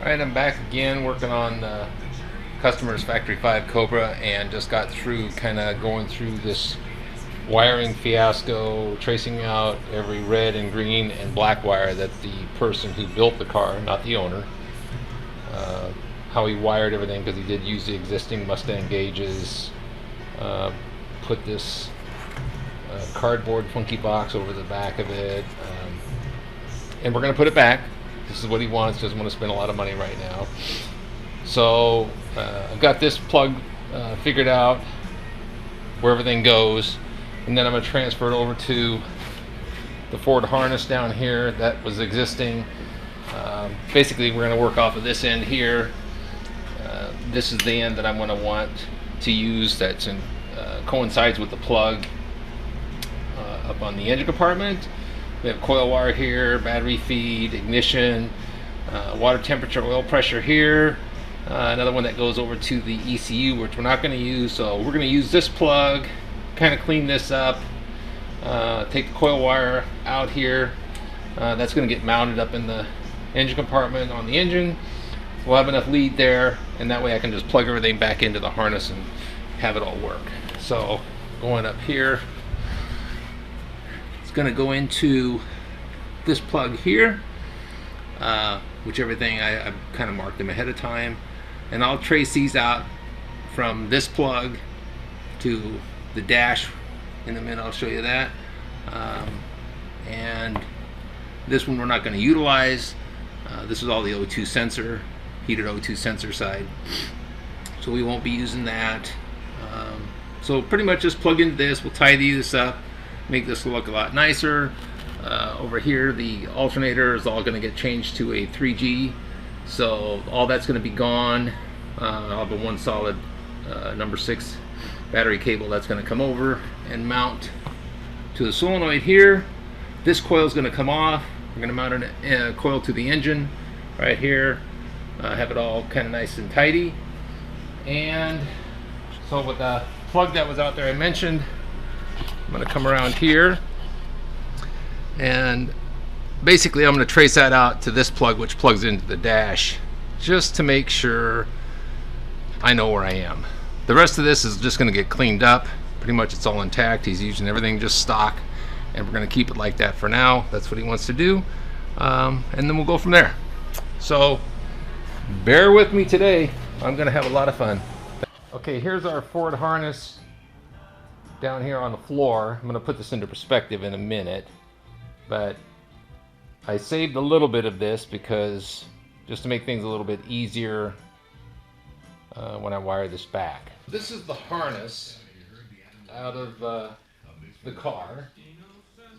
Alright, I'm back again working on customer's Factory 5 Cobra, and just got through kind of going through this wiring fiasco, tracing out every red and green and black wire that the person who built the car, not the owner, how he wired everything, because he did use the existing Mustang gauges, put this cardboard funky box over the back of it, and we're going to put it back. This is what he wants, doesn't want to spend a lot of money right now. So I've got this plug figured out where everything goes, and then I'm going to transfer it over to the Ford harness down here that was existing. Basically we're going to work off of this end here. This is the end that I'm going to want to use that's coincides with the plug up on the engine compartment. We have coil wire here, battery feed, ignition, water temperature, oil pressure here. Another one that goes over to the ECU, which we're not going to use. So we're going to use this plug, kind of clean this up, take the coil wire out here. That's going to get mounted up in the engine compartment on the engine. We'll have enough lead there, and that way I can just plug everything back into the harness and have it all work. So going up here, going to go into this plug here, which everything I've kind of marked them ahead of time, and I'll trace these out from this plug to the dash in a minute. I'll show you that, and this one we're not going to utilize. This is all the O2 sensor, heated O2 sensor side, so we won't be using that. So pretty much just plug into this. We'll tidy this up, make this look a lot nicer. Over here the alternator is all going to get changed to a 3G, so all that's going to be gone. I'll have a one solid number 6 battery cable that's going to come over and mount to the solenoid here. This coil is going to come off. We're going to mount a coil to the engine right here, have it all kind of nice and tidy. And so with the plug that was out there I mentioned, I'm going to come around here, and basically I'm going to trace that out to this plug, which plugs into the dash, just to make sure I know where I am. The rest of this is just going to get cleaned up. Pretty much it's all intact. He's using everything just stock, and we're going to keep it like that for now. That's what he wants to do, and then we'll go from there. So bear with me today. I'm going to have a lot of fun. Okay, here's our Ford harness down here on the floor. I'm going to put this into perspective in a minute, but I saved a little bit of this because just to make things a little bit easier when I wire this back. This is the harness out of the car.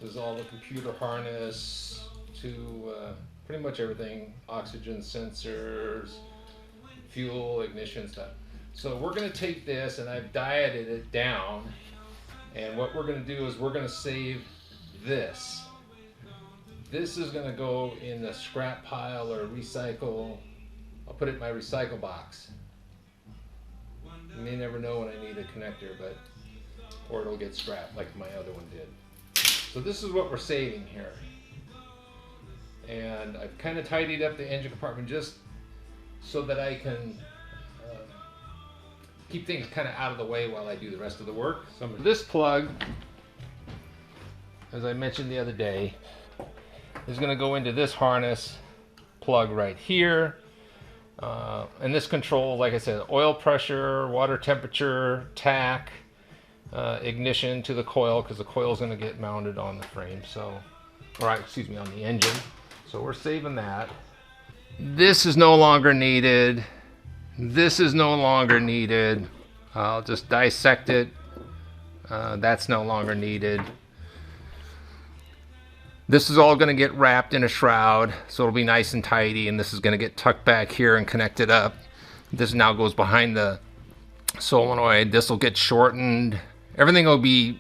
This is all the computer harness to pretty much everything, oxygen sensors, fuel, ignition stuff. So we're going to take this, and I've dieted it down, and what we're going to do is we're going to save this. This is going to go in the scrap pile or recycle. I'll put it in my recycle box. You may never know when I need a connector, or it'll get scrapped like my other one did. So this is what we're saving here. And I've kind of tidied up the engine compartment just so that I can keep things kind of out of the way while I do the rest of the work. So this plug, as I mentioned the other day, is going to go into this harness plug right here. And this controls, like I said, oil pressure, water temperature, tach, ignition to the coil, because the coil is going to get mounted on the frame. So, excuse me, on the engine. So we're saving that. This is no longer needed. This is no longer needed. I'll just dissect it. That's no longer needed. This is all going to get wrapped in a shroud, so it'll be nice and tidy, and this is going to get tucked back here and connected up. This now goes behind the solenoid. This will get shortened. Everything will be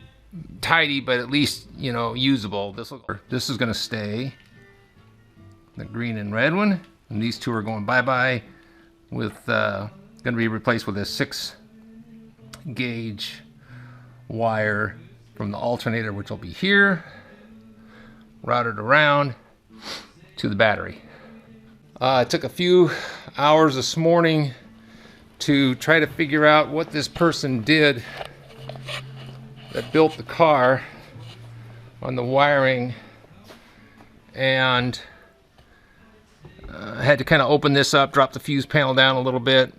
tidy, but at least, you know, usable. This is going to stay, the green and red one, and these two are going bye-bye, with going to be replaced with a 6 gauge wire from the alternator, which will be here, routed around to the battery. It took a few hours this morning to try to figure out what this person did that built the car on the wiring, and I had to kind of open this up, drop the fuse panel down a little bit.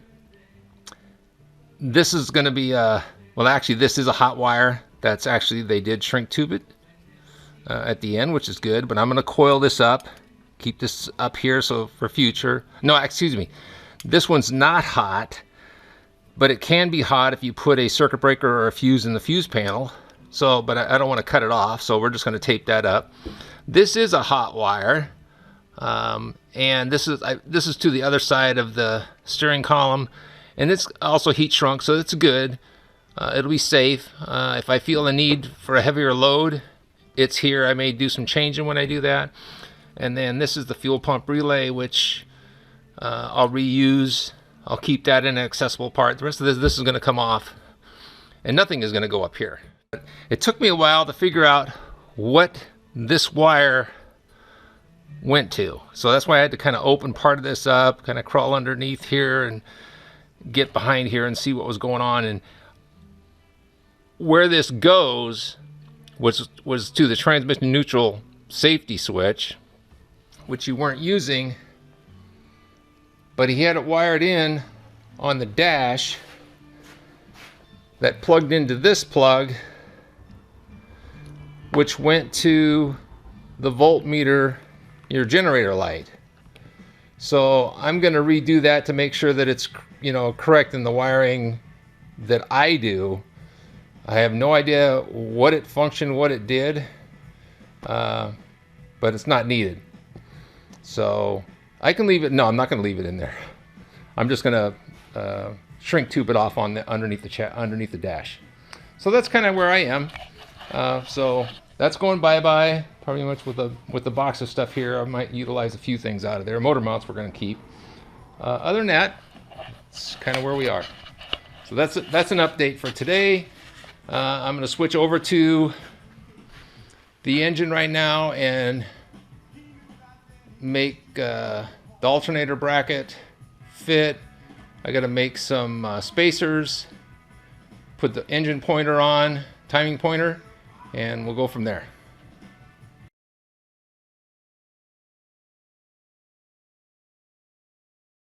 This is going to be well, actually this is a hot wire. That's actually, they did shrink tube it at the end, which is good, but I'm going to coil this up, keep this up here so for future. No, excuse me, this one's not hot, but it can be hot if you put a circuit breaker or a fuse in the fuse panel. So, but I don't want to cut it off, so we're just going to tape that up. This is a hot wire, and this is to the other side of the steering column, and it's also heat shrunk, so it's good. It'll be safe. If I feel the need for a heavier load, it's here. I may do some changing when I do that. And then this is the fuel pump relay, which I'll reuse. I'll keep that in an accessible part. The rest of this is going to come off, and nothing is going to go up here. It took me a while to figure out what this wire went to. So that's why I had to kind of open part of this up, kind of crawl underneath here and get behind here and see what was going on. And where this goes was to the transmission neutral safety switch, which you weren't using, but he had it wired in on the dash that plugged into this plug, which went to the voltmeter, your generator light. So I'm going to redo that to make sure that it's, you know, correct in the wiring that I do. I have no idea what it functioned, what it did, but it's not needed. So I can leave it. No, I'm not going to leave it in there. I'm just going to shrink tube it off on the underneath the dash. So that's kind of where I am. So that's going bye-bye. Probably much with the box of stuff here. I might utilize a few things out of there. Motor mounts we're going to keep. Other than that, it's kind of where we are. So that's an update for today. I'm going to switch over to the engine right now and make the alternator bracket fit. I got to make some spacers, put the engine pointer on, timing pointer, and we'll go from there.